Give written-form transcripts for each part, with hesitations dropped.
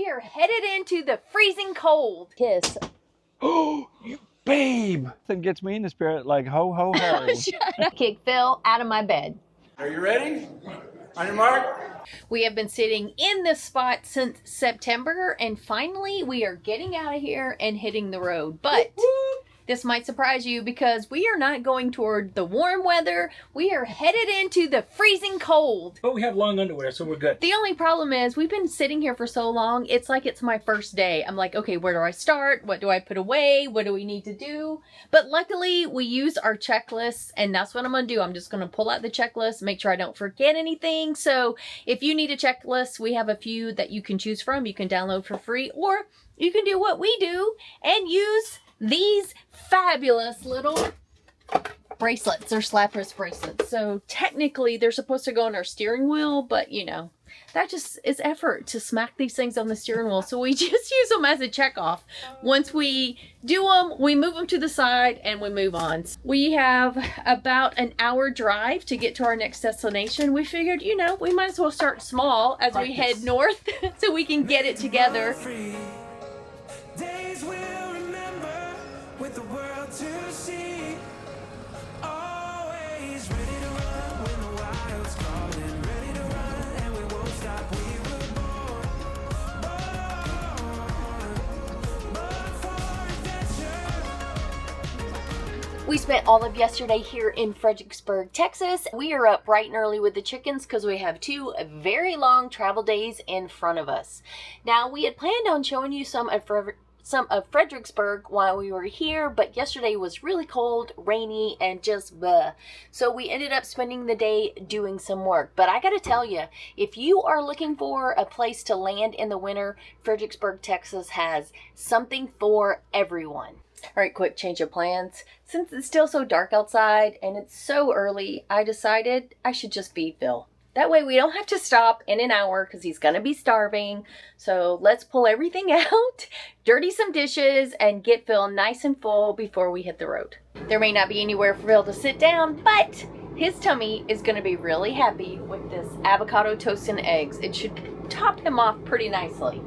are headed into the freezing cold. Kiss. Oh, you babe. That gets me in the spirit like ho, ho, ho. Shut up. Kick Phil out of my bed. Are you ready? On your mark. We have been sitting in this spot since September, and finally we are getting out of here and hitting the road. But this might surprise you because we are not going toward the warm weather. We are headed into the freezing cold. But we have long underwear, so we're good. The only problem is we've been sitting here for so long. It's like it's my first day. I'm like, okay, where do I start? What do I put away? What do we need to do? But luckily we use our checklists, and that's what I'm going to do. I'm just going to pull out the checklist, make sure I don't forget anything. So if you need a checklist, we have a few that you can choose from. You can download for free, or you can do what we do and use these fabulous little bracelets. They're slap wrist bracelets. So technically they're supposed to go on our steering wheel, but you know, that just is effort to smack these things on the steering wheel. So we just use them as a check off. Once we do them, we move them to the side and we move on. We have about an hour drive to get to our next destination. We figured, you know, we might as well start small as we head north so we can get it together. Days we'll remember with the world to see. Always ready to run when the wild's calling. Ready to run and we won't stop. We were born for adventure. We spent all of yesterday here in Fredericksburg, Texas. We are up bright and early with the chickens because we have 2 very long travel days in front of us. Now, we had planned on showing you some of Fredericksburg while we were here, but yesterday was really cold, rainy, and just bleh. So we ended up spending the day doing some work. But I gotta tell you, if you are looking for a place to land in the winter, Fredericksburg, Texas has something for everyone. All right, quick change of plans. Since it's still so dark outside and it's so early, I decided I should just feed Phil. That way we don't have to stop in an hour because he's going to be starving. So let's pull everything out, dirty some dishes, and get Phil nice and full before we hit the road. There may not be anywhere for Phil to sit down, but his tummy is going to be really happy with this avocado toast and eggs. It should top him off pretty nicely.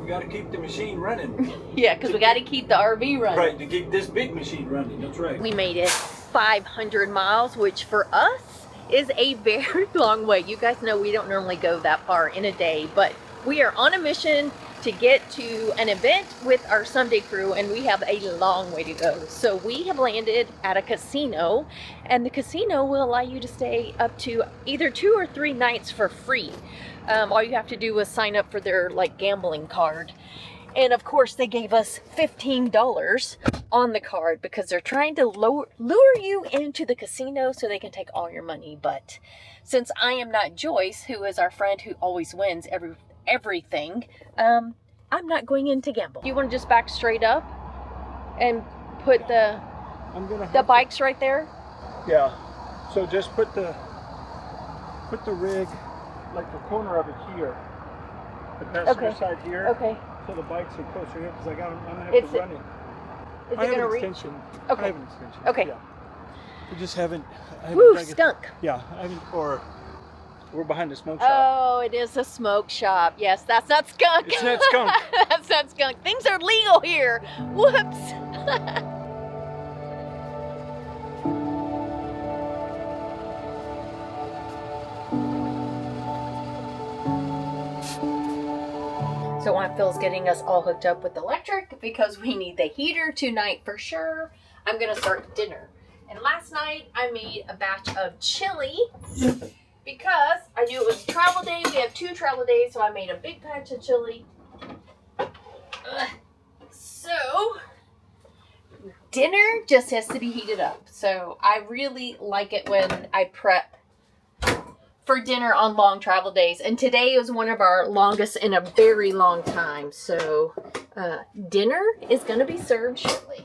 We got to keep the machine running. Yeah, because we got to keep the RV running. Right, to keep this big machine running. That's right. We made it 500 miles, which for us is a very long way. You guys know we don't normally go that far in a day, but we are on a mission to get to an event with our Sunday crew, and we have a long way to go. So we have landed at a casino, and the casino will allow you to stay up to either 2 or 3 nights for free. All you have to do is sign up for their gambling card. And of course they gave us $15 on the card because they're trying to lure you into the casino so they can take all your money. But since I am not Joyce, who is our friend who always wins everything, I'm not going in to gamble. You want to just back straight up and put the bikes right there? Yeah. So just put the rig, like the corner of it here. The passenger side here. Okay. So the bikes are closer here because I'm going to have Is to it- run it. Is I it have going to an reach? extension. Okay. I have an extension. Okay. Yeah. We just haven't. I haven't Woo, dug it- stunk. Yeah. I haven't. Or we're behind the smoke shop. Oh, it is a smoke shop. Yes, that's not skunk. It's not skunk. That's not skunk. Things are legal here. Whoops. So while Phil's getting us all hooked up with electric because we need the heater tonight for sure, I'm gonna start dinner. And last night I made a batch of chili because I knew it was travel day. We have 2 travel days, so I made a big batch of chili. So dinner just has to be heated up. So I really like it when I prep for dinner on long travel days, and today is one of our longest in a very long time. So dinner is going to be served shortly.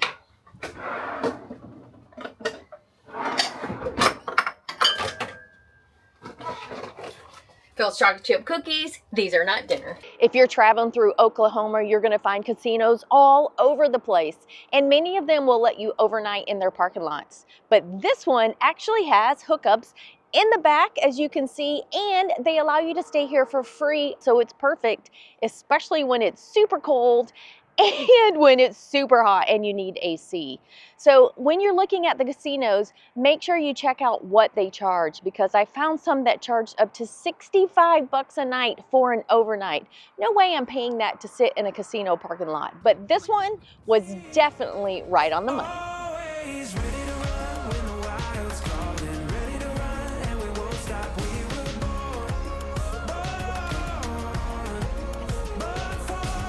Phil's chocolate chip cookies. These are not dinner. If you're traveling through Oklahoma, you're going to find casinos all over the place, and many of them will let you overnight in their parking lots. But this one actually has hookups in the back, as you can see, and they allow you to stay here for free. So it's perfect, especially when it's super cold and when it's super hot and you need AC. So when you're looking at the casinos, make sure you check out what they charge, because I found some that charge up to $65 a night for an overnight. No way I'm paying that to sit in a casino parking lot, but this one was definitely right on the money. Always ready to run when the wild's calling. Ready to run and we won't stop. We were born for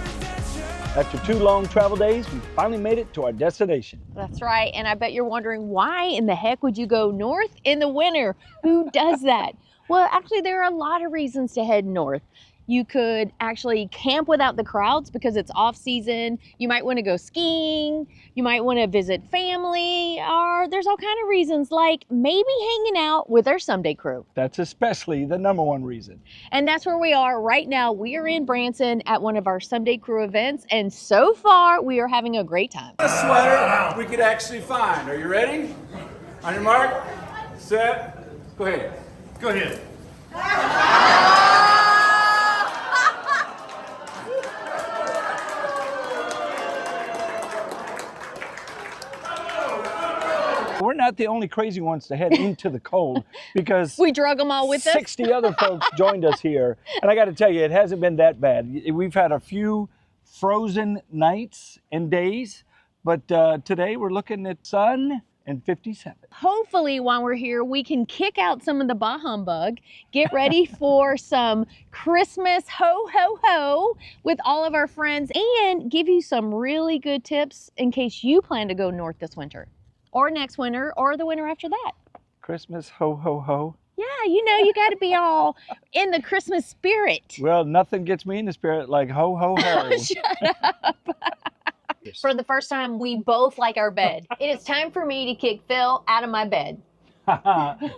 adventure. After 2 long travel days, we finally made it to our destination. That's right, and I bet you're wondering, why in the heck would you go north in the winter? Who does that? Well, actually, there are a lot of reasons to head north. You could actually camp without the crowds because it's off season. You might want to go skiing. You might want to visit family, or there's all kind of reasons, like maybe hanging out with our Someday crew. That's especially the #1 reason. And that's where we are right now. We are in Branson at one of our Someday crew events, and so far we are having a great time. A sweater we could actually find. Are you ready? On your mark, set, go ahead. Go ahead. We're not the only crazy ones to head into the cold, because We drug them all with us. 60 other folks joined us here. And I got to tell you, it hasn't been that bad. We've had a few frozen nights and days, but today we're looking at sun and 57. Hopefully, while we're here, we can kick out some of the bah humbug, get ready for some Christmas ho ho ho with all of our friends, and give you some really good tips in case you plan to go north this winter, or next winter, or the winter after that. Christmas ho ho ho. Yeah, you know, you got to be all in the Christmas spirit. Well, nothing gets me in the spirit like ho ho ho. Shut up. For the first time, we both like our bed. It is time for me to kick Phil out of my bed,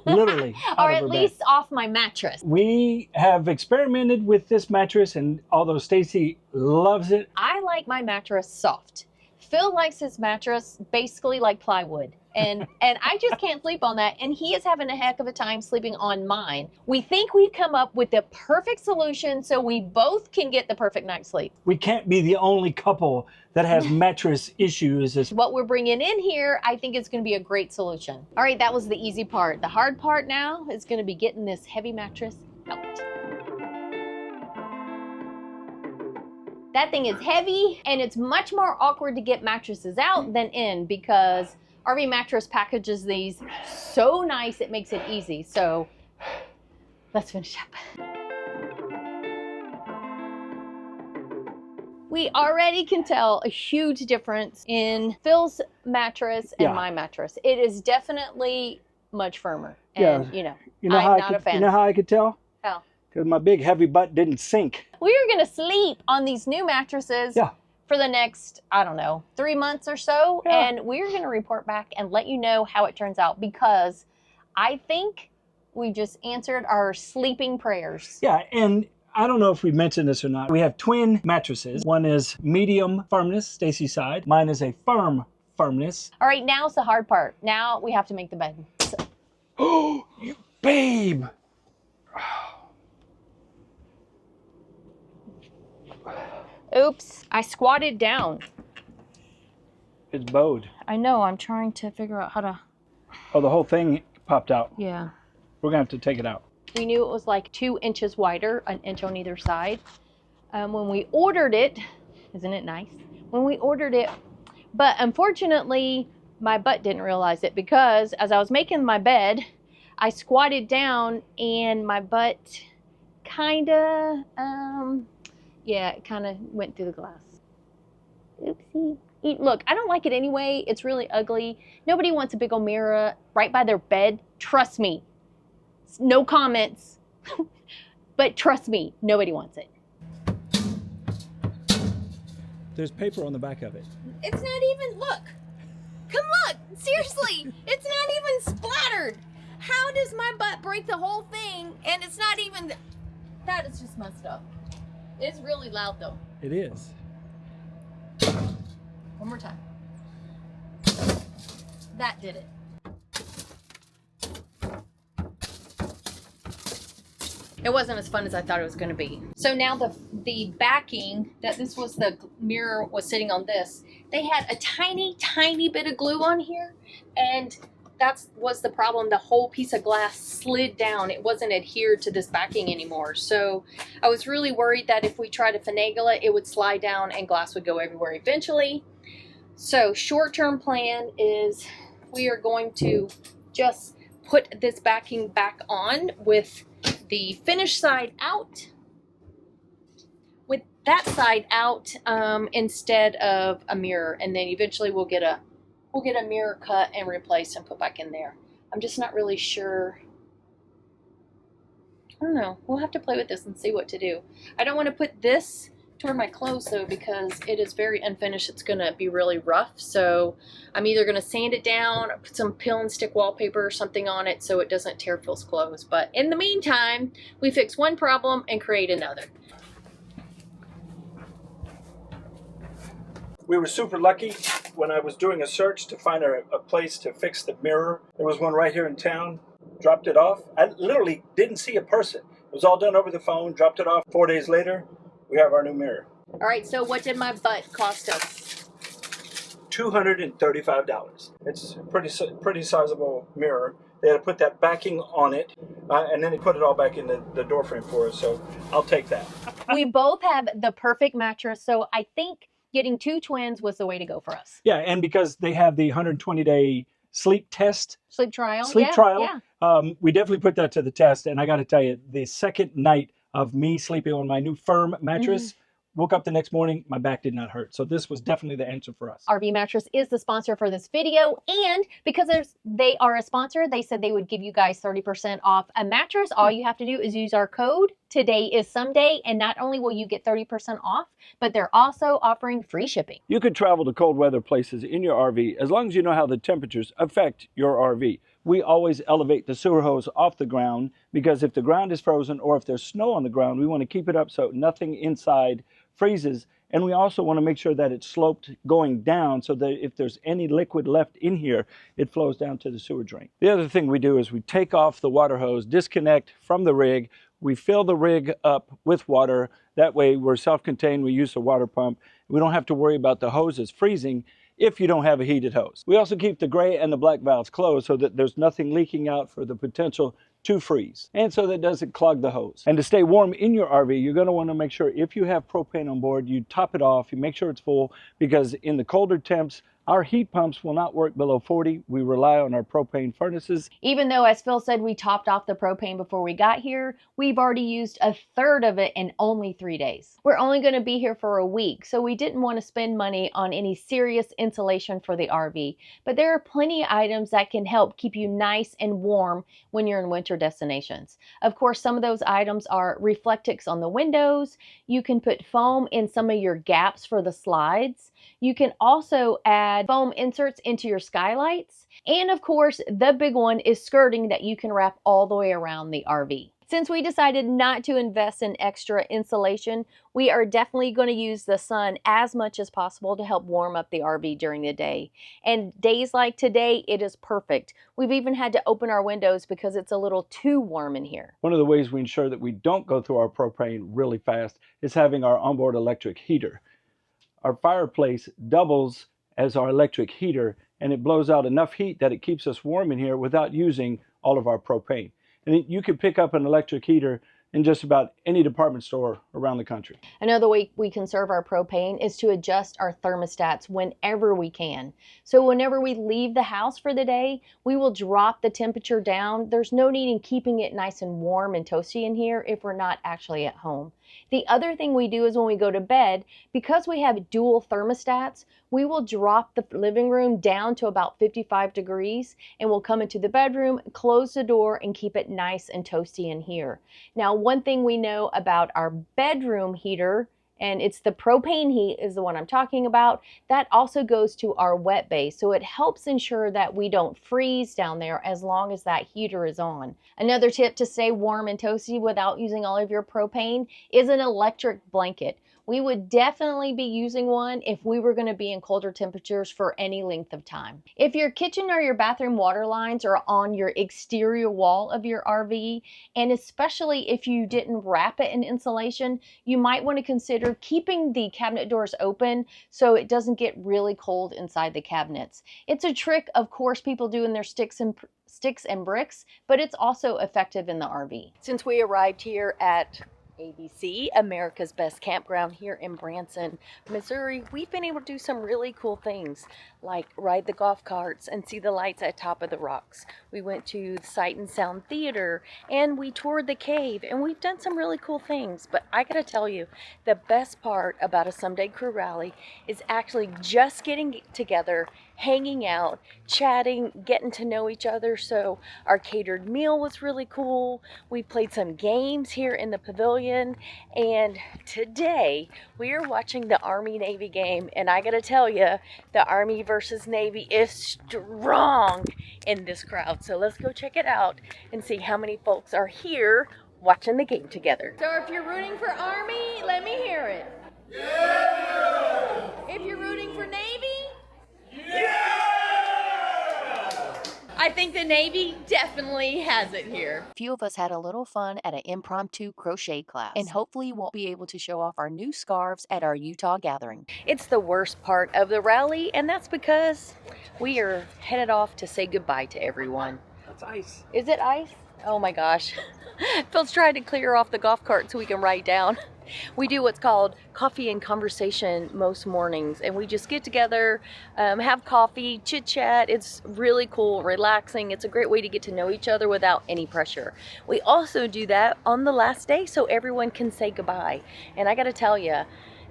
Literally. or at least off my mattress. We have experimented with this mattress, and although Stacy loves it, I like my mattress soft. Phil likes his mattress basically like plywood. And I just can't sleep on that. And he is having a heck of a time sleeping on mine. We think we've come up with the perfect solution so we both can get the perfect night's sleep. we can't be the only couple that has mattress issues. What we're bringing in here, I think is going to be a great solution. All right, that was the easy part. The hard part now is going to be getting this heavy mattress out. That thing is heavy, and it's much more awkward to get mattresses out than in, because RV Mattress packages these so nice it makes it easy. So let's finish up. We already can tell a huge difference in Phil's mattress and my mattress. It is definitely much firmer. And you know I'm not a fan. You know how I could tell? How? Because my big heavy butt didn't sink. We are going to sleep on these new mattresses for the next, I don't know, 3 months or so. Yeah. And we're going to report back and let you know how it turns out, because I think we just answered our sleeping prayers. Yeah, and I don't know if we mentioned this or not. We have twin mattresses. One is medium firmness, Stacy's side. Mine is a firm firmness. All right, now's the hard part. Now we have to make the bed. So. Oh, you babe. Oops, I squatted down. It's bowed. I know, I'm trying to figure out how to... Oh, the whole thing popped out. Yeah. We're going to have to take it out. We knew it was like 2 inches wider, an inch on either side. When we ordered it, isn't it nice? When we ordered it, but unfortunately, my butt didn't realize it, because as I was making my bed, I squatted down and my butt kinda, it kinda went through the glass. Oopsie. Look, I don't like it anyway. It's really ugly. Nobody wants a big old mirror right by their bed. Trust me. No comments. But trust me, nobody wants it. There's paper on the back of it. It's not even, look. Come look. Seriously, it's not even splattered. How does my butt break the whole thing and it's not even, that is just messed up. It's really loud though. It is. One more time. That did it. it wasn't as fun as I thought it was going to be. So now the backing, that this was the mirror was sitting on this, they had a tiny bit of glue on here, and that was the problem. The whole piece of glass slid down. It wasn't adhered to this backing anymore. So I was really worried that if we tried to finagle it, it would slide down and glass would go everywhere eventually. So short-term plan is we are going to just put this backing back on with the finished side out, with that side out instead of a mirror, and then eventually we'll get a mirror cut and replaced and put back in there. I'm just not really sure. I don't know. We'll have to play with this and see what to do. I don't want to put this toward my clothes though, because it is very unfinished. It's going to be really rough. So I'm either going to sand it down or put some peel and stick wallpaper or something on it so it doesn't tear Phil's clothes. But in the meantime, we fix one problem and create another. We were super lucky when I was doing a search to find a place to fix the mirror. There was one right here in town. Dropped it off. I literally didn't see a person. It was all done over the phone. Dropped it off. 4 days later, we have our new mirror. All right, so what did my butt cost us? $235. It's a pretty sizable mirror. They had to put that backing on it, and then they put it all back in the door frame for us, so I'll take that. We both have the perfect mattress, so I think getting two twins was the way to go for us. Yeah, and because they have the 120-day sleep test, Sleep trial. we definitely put that to the test. And I got to tell you, the second night of me sleeping on my new firm mattress, woke up the next morning, my back did not hurt. So this was definitely the answer for us. RV Mattress is the sponsor for this video, and because they are a sponsor, they said they would give you guys 30% off a mattress. All you have to do is use our code. Today is Someday, and not only will you get 30% off, but they're also offering free shipping. You could travel to cold weather places in your RV as long as you know how the temperatures affect your RV. We always elevate the sewer hose off the ground because if the ground is frozen or if there's snow on the ground, we want to keep it up so nothing inside freezes. And we also want to make sure that it's sloped going down so that if there's any liquid left in here, it flows down to the sewer drain. The other thing we do is we take off the water hose, disconnect from the rig. We fill the rig up with water. That way we're self-contained. We use a water pump. We don't have to worry about the hoses freezing if you don't have a heated hose. We also keep the gray and the black valves closed so that there's nothing leaking out for the potential to freeze, and so that it doesn't clog the hose. And to stay warm in your RV, you're going to want to make sure if you have propane on board, you top it off, you make sure it's full, because in the colder temps, our heat pumps will not work below 40. We rely on our propane furnaces. Even though, as Phil said, we topped off the propane before we got here, we've already used a third of it in only 3 days. We're only going to be here for a week, so we didn't want to spend money on any serious insulation for the RV. But there are plenty of items that can help keep you nice and warm when you're in winter destinations. Of course, some of those items are Reflectix on the windows. You can put foam in some of your gaps for the slides. You can also add foam inserts into your skylights. And of course, the big one is skirting that you can wrap all the way around the RV. Since we decided not to invest in extra insulation, we are definitely going to use the sun as much as possible to help warm up the RV during the day. And days like today, it is perfect. We've even had to open our windows because it's a little too warm in here. One of the ways we ensure that we don't go through our propane really fast is having our onboard electric heater. Our fireplace doubles as our electric heater, and it blows out enough heat that it keeps us warm in here without using all of our propane. And you can pick up an electric heater in just about any department store around the country. Another way we conserve our propane is to adjust our thermostats whenever we can. So whenever we leave the house for the day, we will drop the temperature down. There's no need in keeping it nice and warm and toasty in here if we're not actually at home. The other thing we do is when we go to bed, because we have dual thermostats, we will drop the living room down to about 55 degrees and we'll come into the bedroom, close the door, and keep it nice and toasty in here. Now, one thing we know about our bedroom heater, and it's the propane heat is the one I'm talking about, that also goes to our wet bay. So it helps ensure that we don't freeze down there as long as that heater is on. Another tip to stay warm and toasty without using all of your propane is an electric blanket. We would definitely be using one if we were going to be in colder temperatures for any length of time. If your kitchen or your bathroom water lines are on your exterior wall of your RV, and especially if you didn't wrap it in insulation, you might want to consider keeping the cabinet doors open so it doesn't get really cold inside the cabinets. It's a trick, of course, people do in their sticks and bricks, but it's also effective in the RV. Since we arrived here at ABC, America's Best Campground here in Branson, Missouri, we've been able to do some really cool things like ride the golf carts and see the lights at Top of the Rocks. We went to the Sight and Sound Theater and we toured the cave, and we've done some really cool things. But I gotta tell you, the best part about a Someday Crew Rally is actually just getting together, hanging out, chatting, getting to know each other. So our catered meal was really cool. We played some games here in the pavilion, and today we are watching the Army-Navy game, and I gotta tell you, the Army versus Navy is strong in this crowd. So let's go check it out and see how many folks are here watching the game together. So if you're rooting for Army, let me hear it. Yeah! If you're rooting for Navy, I think the Navy definitely has it here. A few of us had a little fun at an impromptu crochet class, and hopefully we'll be able to show off our new scarves at our Utah gathering. It's the worst part of the rally, and that's because we are headed off to say goodbye to everyone. That's ice. Is it ice? Oh my gosh. Phil's trying to clear off the golf cart so we can ride down. We do what's called coffee and conversation most mornings, and we just get together, have coffee, chit chat. It's really cool, relaxing. It's a great way to get to know each other without any pressure. We also do that on the last day so everyone can say goodbye. And I gotta tell you,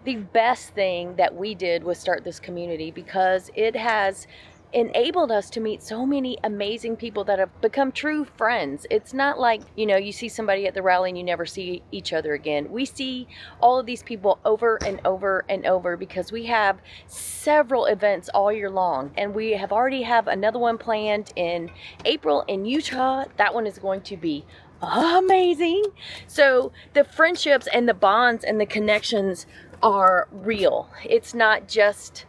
the best thing that we did was start this community, because it has enabled us to meet so many amazing people that have become true friends. It's not like, you see somebody at the rally and you never see each other again. We see all of these people over and over and over because we have several events all year long, and we have already have another one planned in April in Utah. That one is going to be amazing. So the friendships and the bonds and the connections are real. It's not just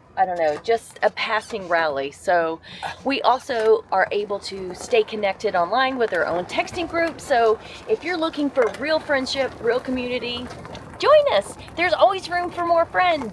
just a passing rally. So we also are able to stay connected online with our own texting group. So if you're looking for real friendship, real community, join us. There's always room for more friends.